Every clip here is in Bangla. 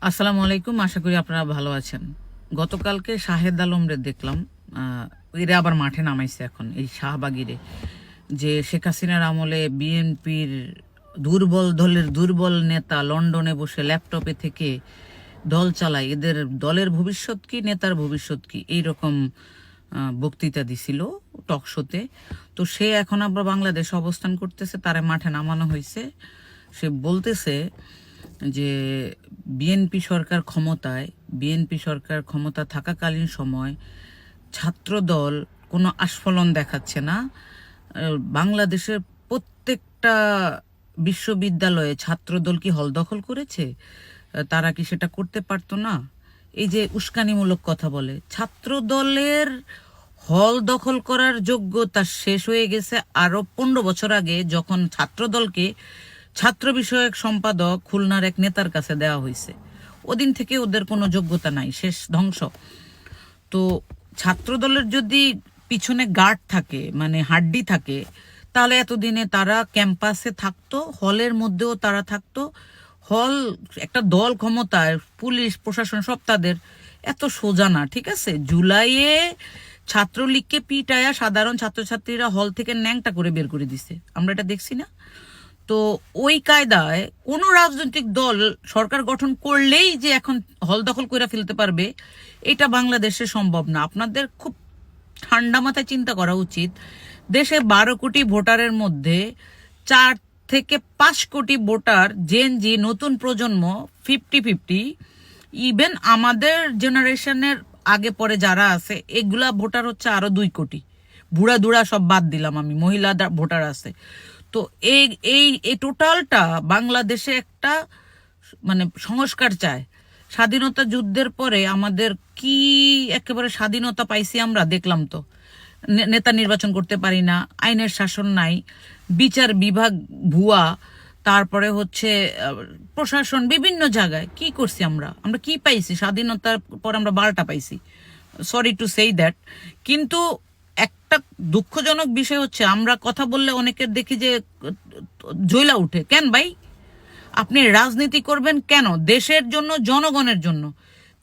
আসসালামু আলাইকুম, আশা করি আপনারা ভালো আছেন। গতকালকে শাহেদ আলমরে দেখলাম, এরা আবার মাঠে নামাইছে এখন এই শাহবাগিরে, যে শেখ হাসিনার আমলে বিএনপির দুর্বল দলের দুর্বল নেতা লন্ডনে বসে ল্যাপটপে থেকে দল চালায়, এদের দলের ভবিষ্যৎ কি নেতার ভবিষ্যৎ কি এইরকম বক্তৃতা দিছিল টক শোতে। তো সে এখন আবার বাংলাদেশে অবস্থান করতেছে, তারে মাঠে নামানো হয়েছে। সে বলতেছে যে বিএনপি সরকার ক্ষমতা থাকাকালীন সময় ছাত্রদল কোনো আস্ফলন দেখাচ্ছে না। বাংলাদেশের প্রত্যেকটা বিশ্ববিদ্যালয়ে ছাত্রদল কি হল দখল করেছে? তারা কি সেটা করতে পারতো না? এই যে উস্কানিমূলক কথা বলে, ছাত্রদলের হল দখল করার যোগ্যতা শেষ হয়ে গেছে আরো 15 বছর আগে, যখন ছাত্রদলকে ছাত্র বিষয়ক সম্পাদক খুলনার এক নেতার কাছে দেওয়া হয়েছে। ওদিন থেকে ওদের কোনো যোগ্যতা নাই, শেষ, ধ্বংস। তো ছাত্রদলের যদি পিছনে গার্ড থাকে, মানে হাড্ডি থাকে, তাহলে এতদিনে তারা ক্যাম্পাসে থাকতো, হলের মধ্যেও তারা থাকতো। হল একটা দল ক্ষমতায়, পুলিশ প্রশাসন সব তাদের, এত সোজা না। ঠিক আছে, জুলাইয়ে ছাত্রলীগকে পিটায়া সাধারণ ছাত্রছাত্রীরা হল থেকে ন্যাংটা করে বের করে দিছে, আমরা এটা দেখছি না? তো ওই কায়দায় কোনো রাজনৈতিক দল সরকার গঠন করলেই যে এখন হল দখল করে ফেলতে পারবে, এটা বাংলাদেশে সম্ভব না। আপনাদের খুব ঠান্ডা মাথায় চিন্তা করা উচিত। দেশে 12 কোটি ভোটারের মধ্যে 4 থেকে 5 কোটি ভোটার জেনজি, নতুন প্রজন্ম, 50-50। ইভেন আমাদের জেনারেশনের আগে পরে যারা আছে, এগুলা ভোটার হচ্ছে আরো 2 কোটি। বুড়া দুড়া সব বাদ দিলাম আমি, মহিলা ভোটার আছে। তো এই এই এই টোটালটা বাংলাদেশে একটা মানে সংস্কার চায়। স্বাধীনতা যুদ্ধের পরে আমাদের কি একেবারে স্বাধীনতা পাইছি আমরা, দেখলাম তো। নেতা নির্বাচন করতে পারি না, আইনের শাসন নাই, বিচার বিভাগ ভুয়া, তারপরে হচ্ছে প্রশাসন বিভিন্ন জায়গায়। কি করছি আমরা? আমরা কি পাইছি স্বাধীনতার পর? আমরা 12টা পাইছি, সরি টু সেই দ্যাট। কিন্তু একটা দুঃখজনক বিষয় হচ্ছে, আমরা কথা বললে অনেকের দেখি যে জ্বলা উঠে। কেন ভাই? আপনি রাজনীতি করবেন কেন? দেশের জন্য, জনগণের জন্য।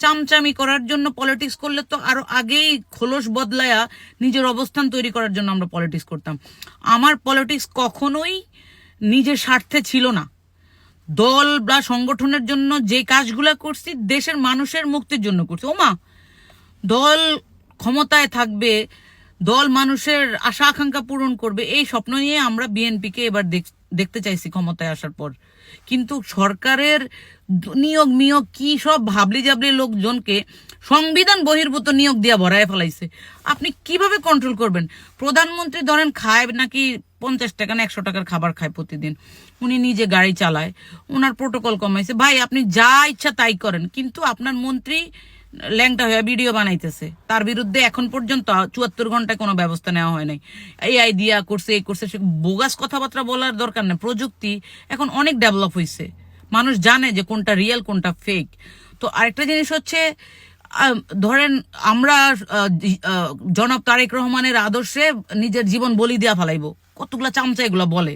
চামচামি করার জন্য পলিটিক্স করলে তো আরো আগেই খোলস বদলায়া নিজের অবস্থান তৈরি করার জন্য আমরা পলিটিক্স করতাম। আমার পলিটিক্স কখনোই নিজের স্বার্থে ছিল না। দল বা সংগঠনের জন্য যে কাজগুলা করছি, দেশের মানুষের মুক্তির জন্য করছি। ওমা, দল ক্ষমতায় থাকবে, দল মানুষের আশা আকাঙ্ক্ষা পূরণ করবে, এই স্বপ্ন নিয়ে আমরা বিএনপিকে এবার দেখতে চাইছি ক্ষমতায় আসার পর। কিন্তু সরকারের নিয়োগ কি সব ভাবলি জাবলি লোকজনকে সংবিধান বহির্ভূত নিয়োগ দিয়া ভরায় ফেলাইছে। আপনি কিভাবে কন্ট্রোল করবেন? প্রধানমন্ত্রী ধরেন খায় নাকি 50 টাকা না 100 টাকার খাবার খায় প্রতিদিন, উনি নিজে গাড়ি চালায়, ওনার প্রোটোকল কমাইছে। ভাই, আপনি যা ইচ্ছা তাই করেন, কিন্তু আপনার মন্ত্রী ল্যাংটা হয়ে ভিডিও বানাইতেছে, তার বিরুদ্ধে এখন পর্যন্ত 74 ঘন্টায় কোনো ব্যবস্থা নেওয়া হয় নাই। এই আইডিয়া করছে, এই করছে, সে বোগাস কথাবার্তা বলার দরকার নেই। প্রযুক্তি এখন অনেক ডেভেলপ হয়েছে, মানুষ জানে যে কোনটা রিয়েল কোনটা ফেক। তো আরেকটা জিনিস হচ্ছে, ধরেন আমরা জনাব তারেক রহমানের আদর্শে নিজের জীবন বলি দিয়া ফেলাইবো, কতগুলা চামচা এগুলা বলে।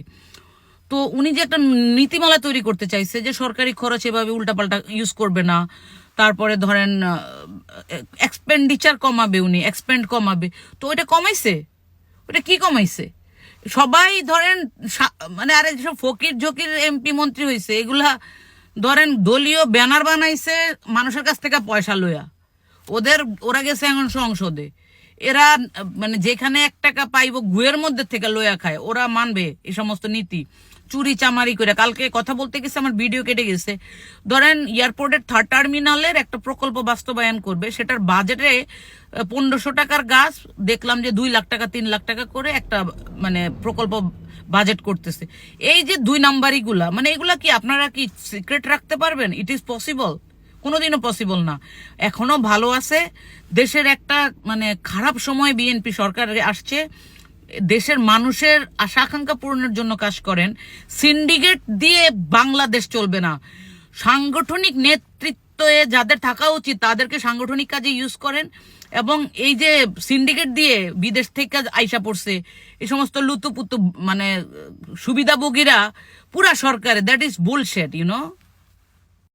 তো উনি যে একটা নীতিমালা তৈরি করতে চাইছে যে সরকারি খরচ এভাবে উল্টাপাল্টা ইউজ করবে না, তারপরে ধরেন এক্সপেন্ডিচার কমাবে, উনি এক্সপেন্ড কমাবে। তো ওইটা কমাইছে? ওইটা কি কমাইছে? সবাই ধরেন মানে আরে যেসব ফকির ঝকির এমপি মন্ত্রী হয়েছে, এগুলা ধরেন দলীয় ব্যানার বানাইছে মানুষের কাছ থেকে পয়সা লইয়া। ওরা গেছে এখন সংসদে, এরা মানে যেখানে 1 টাকা পাইব গুয়ের মধ্যে থেকে লইয়া খায়। ওরা মানবে এই সমস্ত নীতি? চুরি চামারি করে। কালকে কথা বলতে গেছে, আমার ভিডিও কেটে গেছে। ধরেন এয়ারপোর্টের 3rd টার্মিনালের একটা প্রকল্প বাস্তবায়ন করবে, সেটার বাজেটে 1500 টাকার গাছ দেখলাম যে 2 লাখ টাকা 3 লাখ টাকা করে একটা মানে প্রকল্প বাজেট করতেছে। এই যে 2 নাম্বারি গুলা, মানে এগুলা কি আপনারা কি সিক্রেট রাখতে পারবেন? It is possible? কোনোদিনও পসিবল না। এখনো ভালো আছে। দেশের একটা মানে খারাপ সময় বিএনপি সরকার আসছে, দেশের মানুষের আশা আকাঙ্ক্ষা পূরণের জন্য কাজ করেন। সিন্ডিকেট দিয়ে বাংলাদেশ চলবে না। সাংগঠনিক নেতৃত্বে যাদের থাকা উচিত তাদেরকে সাংগঠনিক কাজে ইউজ করেন, এবং এই যে সিন্ডিকেট দিয়ে বিদেশ থেকে আইসা পড়ছে এই সমস্ত লুতুপুতু মানে সুবিধাভোগীরা পুরা সরকারে, that is bullshit, you no.